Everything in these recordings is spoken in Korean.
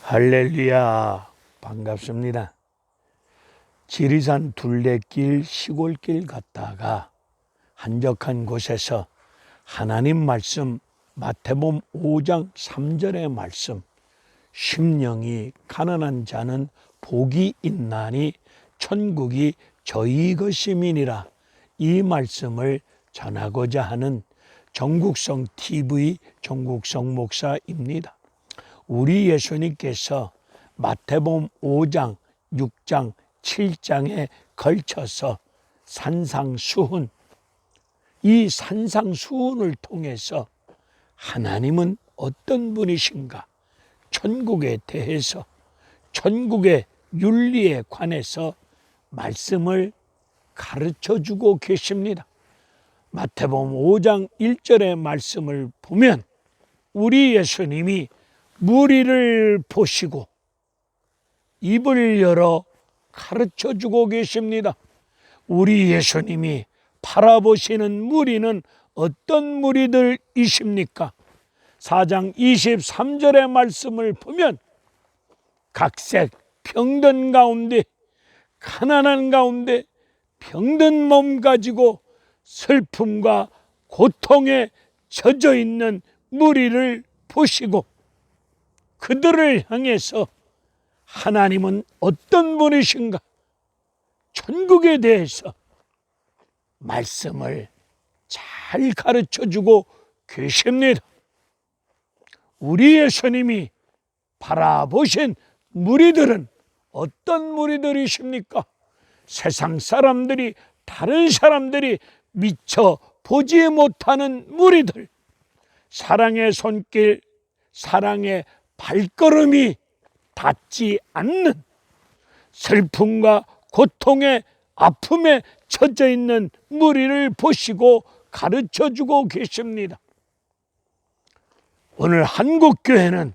할렐루야, 반갑습니다. 지리산 둘레길 시골길 갔다가 한적한 곳에서 하나님 말씀 마태복음 5장 3절의 말씀, 심령이 가난한 자는 복이 있나니 천국이 저희 것임이니라, 이 말씀을 전하고자 하는 정국성 TV 정국성 목사입니다. 우리 예수님께서 마태복음 5장, 6장, 7장에 걸쳐서 산상수훈, 이 산상수훈을 통해서 하나님은 어떤 분이신가, 천국에 대해서, 천국의 윤리에 관해서 말씀을 가르쳐주고 계십니다. 마태복음 5장 1절의 말씀을 보면 우리 예수님이 무리를 보시고 입을 열어 가르쳐주고 계십니다. 우리 예수님이 바라보시는 무리는 어떤 무리들이십니까? 4장 23절의 말씀을 보면 각색 병든 가운데, 가난한 가운데 병든 몸 가지고 슬픔과 고통에 젖어 있는 무리를 보시고 그들을 향해서 하나님은 어떤 분이신가, 천국에 대해서 말씀을 잘 가르쳐주고 계십니다. 우리 예수님이 바라보신 무리들은 어떤 무리들이십니까? 세상 사람들이, 다른 사람들이 미처 보지 못하는 무리들, 사랑의 손길, 사랑의 발걸음이 닿지 않는, 슬픔과 고통에, 아픔에 젖어 있는 무리를 보시고 가르쳐주고 계십니다. 오늘 한국교회는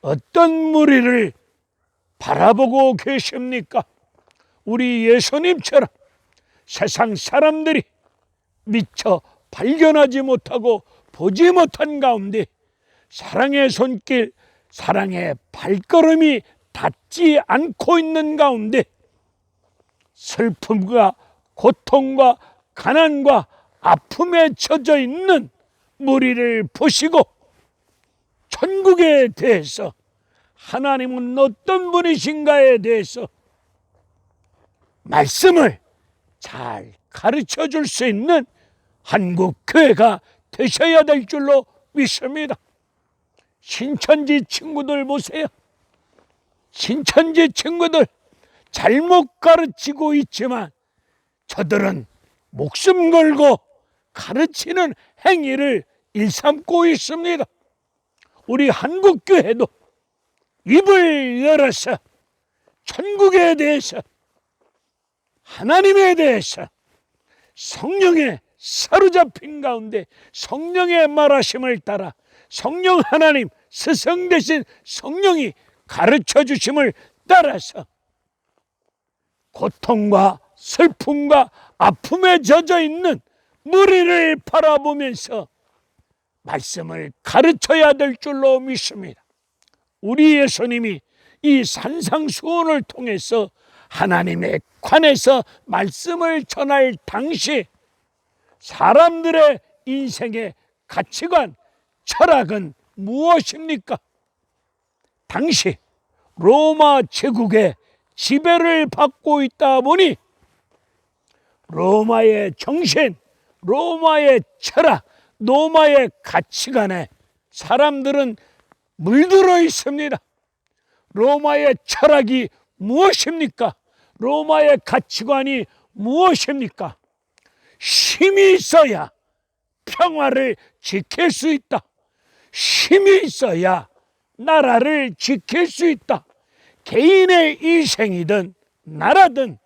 어떤 무리를 바라보고 계십니까? 우리 예수님처럼 세상 사람들이 미처 발견하지 못하고 보지 못한 가운데 사랑의 손길, 사랑의 발걸음이 닿지 않고 있는 가운데 슬픔과 고통과 가난과 아픔에 젖어 있는 무리를 보시고 천국에 대해서, 하나님은 어떤 분이신가에 대해서 말씀을 잘 가르쳐 줄 수 있는 한국교회가 되셔야 될 줄로 믿습니다. 신천지 친구들 보세요. 신천지 친구들 잘못 가르치고 있지만 저들은 목숨 걸고 가르치는 행위를 일삼고 있습니다. 우리 한국교회도 입을 열어서 천국에 대해서, 하나님에 대해서, 성령에 사로잡힌 가운데 성령의 말하심을 따라 성령 하나님, 스승 되신 성령이 가르쳐 주심을 따라서 고통과 슬픔과 아픔에 젖어 있는 무리를 바라보면서 말씀을 가르쳐야 될 줄로 믿습니다. 우리 예수님이 이 산상수훈을 통해서 하나님에 관해서 말씀을 전할 당시 사람들의 인생의 가치관, 철학은 무엇입니까? 당시 로마 제국의 지배를 받고 있다 보니 로마의 정신, 로마의 철학, 로마의 가치관에 사람들은 물들어 있습니다. 로마의 철학이 무엇입니까? 로마의 가치관이 무엇입니까? 힘이 있어야 평화를 지킬 수 있다. 힘이 있어야 나라를 지킬 수 있다. 개인의 인생이든 나라든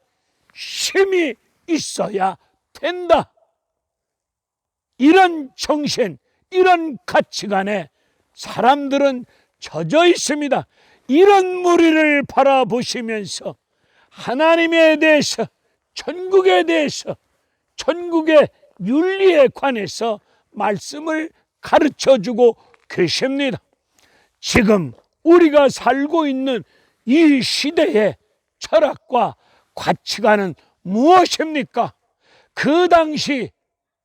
힘이 있어야 된다. 이런 정신, 이런 가치관에 사람들은 젖어 있습니다. 이런 무리를 바라보시면서 하나님에 대해서, 천국에 대해서, 천국의 윤리에 관해서 말씀을 가르쳐주고 계십니다. 지금 우리가 살고 있는 이 시대의 철학과 가치관은 무엇입니까? 그 당시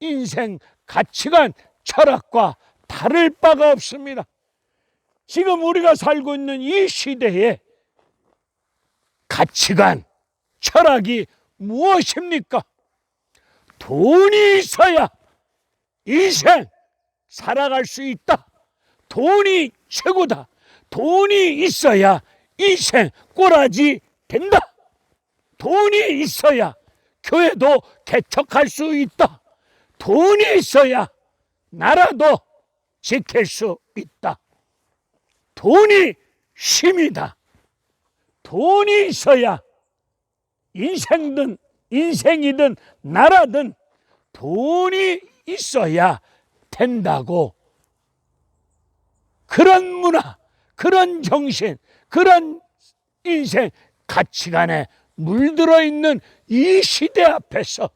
인생 가치관, 철학과 다를 바가 없습니다. 지금 우리가 살고 있는 이 시대의 가치관, 철학이 무엇입니까? 돈이 있어야 인생 살아갈 수 있다. 돈이 최고다. 돈이 있어야 인생 꼬라지 된다. 돈이 있어야 교회도 개척할 수 있다. 돈이 있어야 나라도 지킬 수 있다. 돈이 힘이다. 돈이 있어야 인생이든 나라든 돈이 있어야 된다고. 그런 문화, 그런 정신, 그런 인생 가치관에 물들어 있는 이 시대 앞에서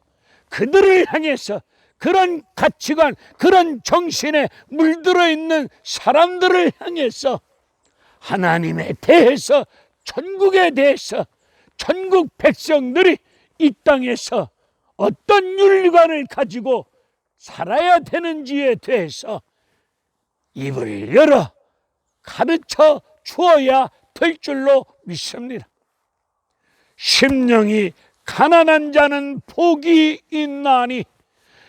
그들을 향해서 그런 가치관, 그런 정신에 물들어 있는 사람들을 향해서 하나님에 대해서, 천국에 대해서, 천국 백성들이 이 땅에서 어떤 윤리관을 가지고 살아야 되는지에 대해서 입을 열어 가르쳐 주어야 될 줄로 믿습니다. 심령이 가난한 자는 복이 있나니,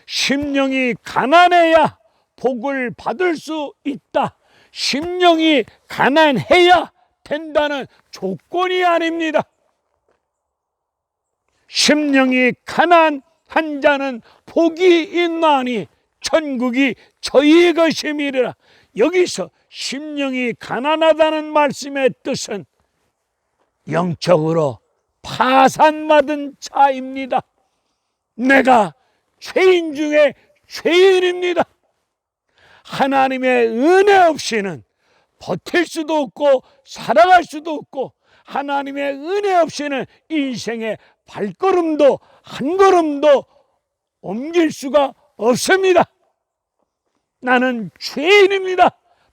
심령이 가난해야 복을 받을 수 있다. 심령이 가난해야 된다는 조건이 아닙니다. 심령이 가난한 자는 복이 있나니 천국이 저희 것임이라. 여기서 심령이 가난하다는 말씀의 뜻은 영적으로 파산받은 자입니다. 내가 죄인 중에 죄인입니다. 하나님의 은혜 없이는 버틸 수도 없고 살아갈 수도 없고, 하나님의 은혜 없이는 인생의 발걸음도 한 걸음도 옮길 수가 없습니다. 나는 죄인입니다.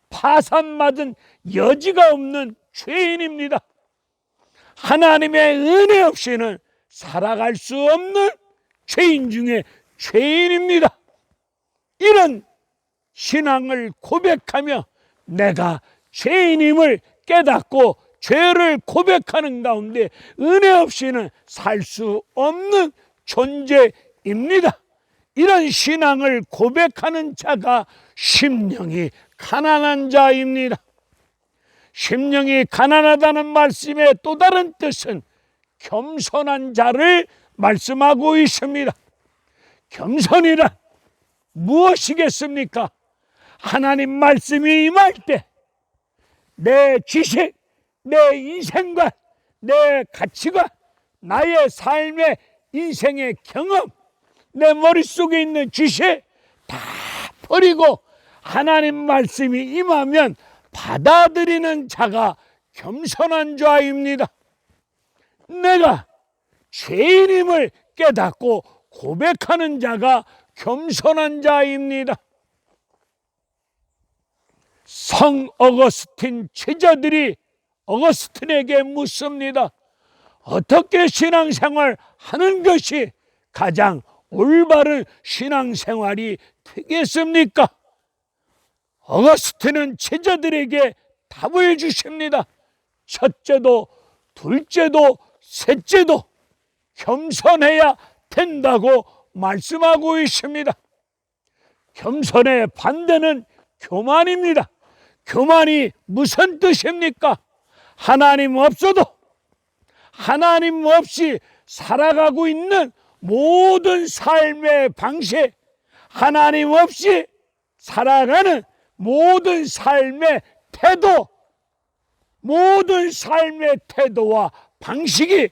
파산받은 여지가 없는 죄인입니다. 하나님의 은혜 없이는 살아갈 수 없는 죄인 중에 죄인입니다. 이런 신앙을 고백하며 내가 죄인임을 깨닫고 죄를 고백하는 가운데 은혜 없이는 살 수 없는 존재입니다. 이런 신앙을 고백하는 자가 심령이 가난한 자입니다. 심령이 가난하다는 말씀의 또 다른 뜻은 겸손한 자를 말씀하고 있습니다. 겸손이란 무엇이겠습니까? 하나님 말씀이 임할 때 내 지식, 내 인생관, 내 가치관, 나의 삶의 인생의 경험, 내 머릿속에 있는 지식 다 버리고 하나님 말씀이 임하면 받아들이는 자가 겸손한 자입니다. 내가 죄인임을 깨닫고 고백하는 자가 겸손한 자입니다. 성 어거스틴 제자들이 어거스틴에게 묻습니다. 어떻게 신앙생활 하는 것이 가장 올바른 신앙생활이 되겠습니까? 어거스틴은 제자들에게 답을 주십니다. 첫째도 둘째도 셋째도 겸손해야 된다고 말씀하고 있습니다. 겸손의 반대는 교만입니다. 교만이 무슨 뜻입니까? 하나님 없어도, 하나님 없이 살아가고 있는 모든 삶의 방식, 하나님 없이 살아가는 모든 삶의 태도, 모든 삶의 태도와 방식이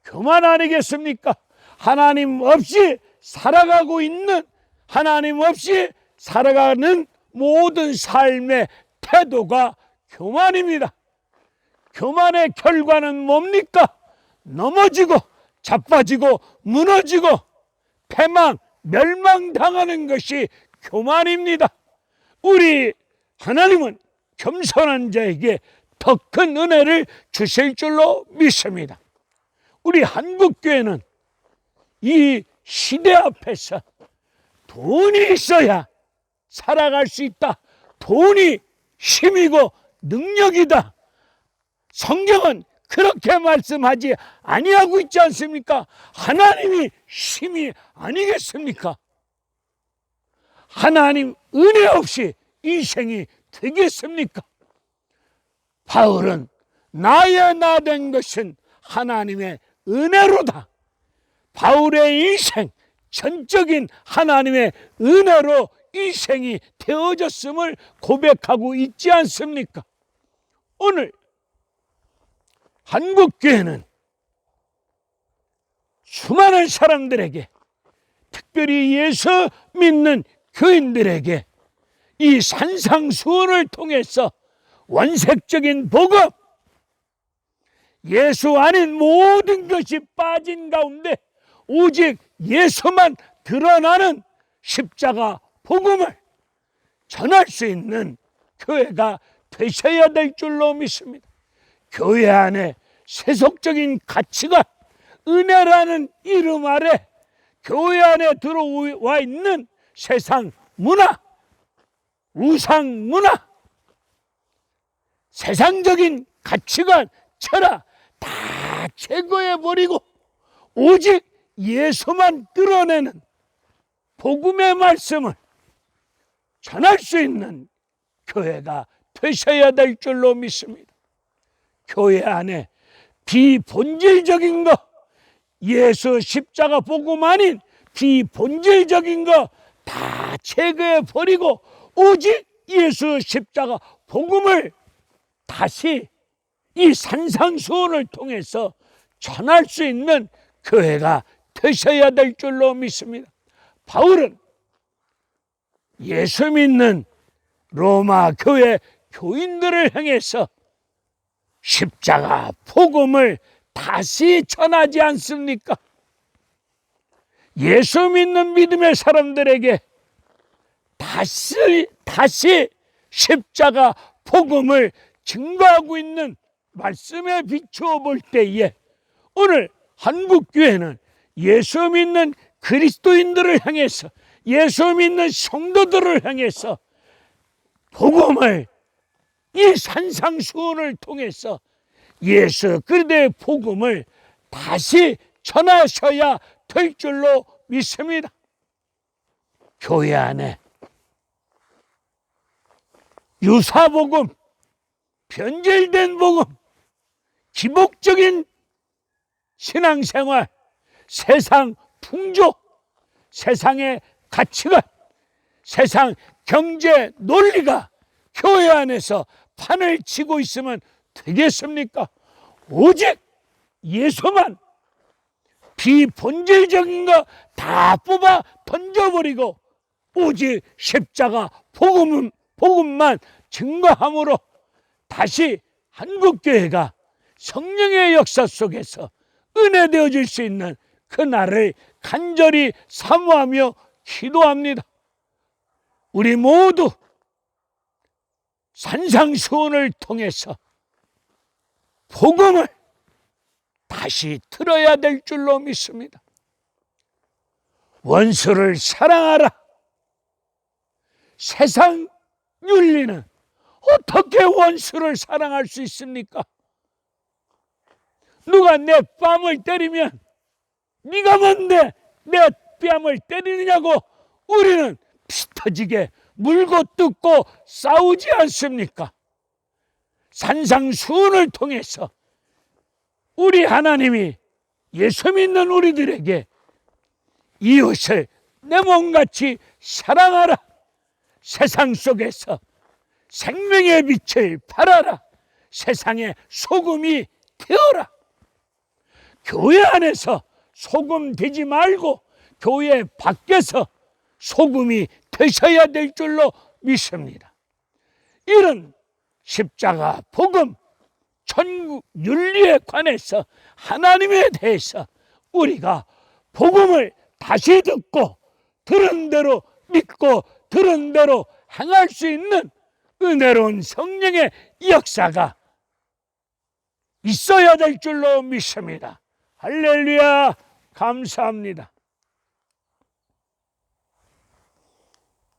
교만 아니겠습니까? 하나님 없이 살아가고 있는, 하나님 없이 살아가는 모든 삶의 태도가 교만입니다. 교만의 결과는 뭡니까? 넘어지고 자빠지고 무너지고 패망, 멸망당하는 것이 교만입니다. 우리 하나님은 겸손한 자에게 더 큰 은혜를 주실 줄로 믿습니다. 우리 한국교회는 이 시대 앞에서 돈이 있어야 살아갈 수 있다. 돈이 힘이고 능력이다. 성경은 그렇게 말씀하지 아니하고 있지 않습니까? 하나님이 힘이 아니겠습니까? 하나님 은혜 없이 인생이 되겠습니까? 바울은 나의 나 된 것은 하나님의 은혜로다. 바울의 인생 전적인 하나님의 은혜로 인생이 되어졌음을 고백하고 있지 않습니까? 오늘 한국교회는 수많은 사람들에게, 특별히 예수 믿는 교인들에게 이 산상수훈을 통해서 원색적인 복음, 예수 아닌 모든 것이 빠진 가운데 오직 예수만 드러나는 십자가 복음을 전할 수 있는 교회가 되셔야 될 줄로 믿습니다. 교회 안에 세속적인 가치관, 은혜라는 이름 아래 교회 안에 들어와 있는 세상 문화, 우상 문화, 세상적인 가치관, 철학 다 제거해버리고 오직 예수만 드러내는 복음의 말씀을 전할 수 있는 교회가 되셔야 될 줄로 믿습니다. 교회 안에 비본질적인 것, 예수 십자가 복음 아닌 비본질적인 것 다 제거해버리고 오직 예수 십자가 복음을 다시 이 산상수훈을 통해서 전할 수 있는 교회가 되셔야 될 줄로 믿습니다. 바울은 예수 믿는 로마 교회 교인들을 향해서 십자가 복음을 다시 전하지 않습니까? 예수 믿는 믿음의 사람들에게 다시 십자가 복음을 증거하고 있는 말씀에 비추어 볼 때에 오늘 한국교회는 예수 믿는 그리스도인들을 향해서, 예수 믿는 성도들을 향해서 복음을, 이 산상수훈을 통해서 예수 그리스도의 복음을 다시 전하셔야 될 줄로 믿습니다. 교회 안에 유사복음, 변질된 복음, 기복적인 신앙생활, 세상 풍조, 세상의 가치관, 세상 경제 논리가 교회 안에서 판을 치고 있으면 되겠습니까? 오직 예수만, 비본질적인 거 다 뽑아 던져버리고 오직 십자가 복음만 증거함으로 다시 한국교회가 성령의 역사 속에서 은혜 되어질 수 있는 그날을 간절히 사모하며 기도합니다. 우리 모두 산상수훈을 통해서 복음을 다시 들어야 될 줄로 믿습니다. 원수를 사랑하라. 세상 윤리는 어떻게 원수를 사랑할 수 있습니까? 누가 내 뺨을 때리면 네가 뭔데 내 뺨을 때리느냐고 우리는 피 터지게 물고 뜯고 싸우지 않습니까? 산상수훈을 통해서 우리 하나님이 예수 믿는 우리들에게 이웃을 내 몸같이 사랑하라. 세상 속에서 생명의 빛을 발하라. 세상의 소금이 되어라. 교회 안에서 소금 되지 말고 교회 밖에서 소금이 되셔야 될 줄로 믿습니다. 이런 십자가 복음, 천국 윤리에 관해서 하나님에 대해서 우리가 복음을 다시 듣고 들은 대로 믿고 들은 대로 행할 수 있는 은혜로운 성령의 역사가 있어야 될 줄로 믿습니다. 할렐루야, 감사합니다.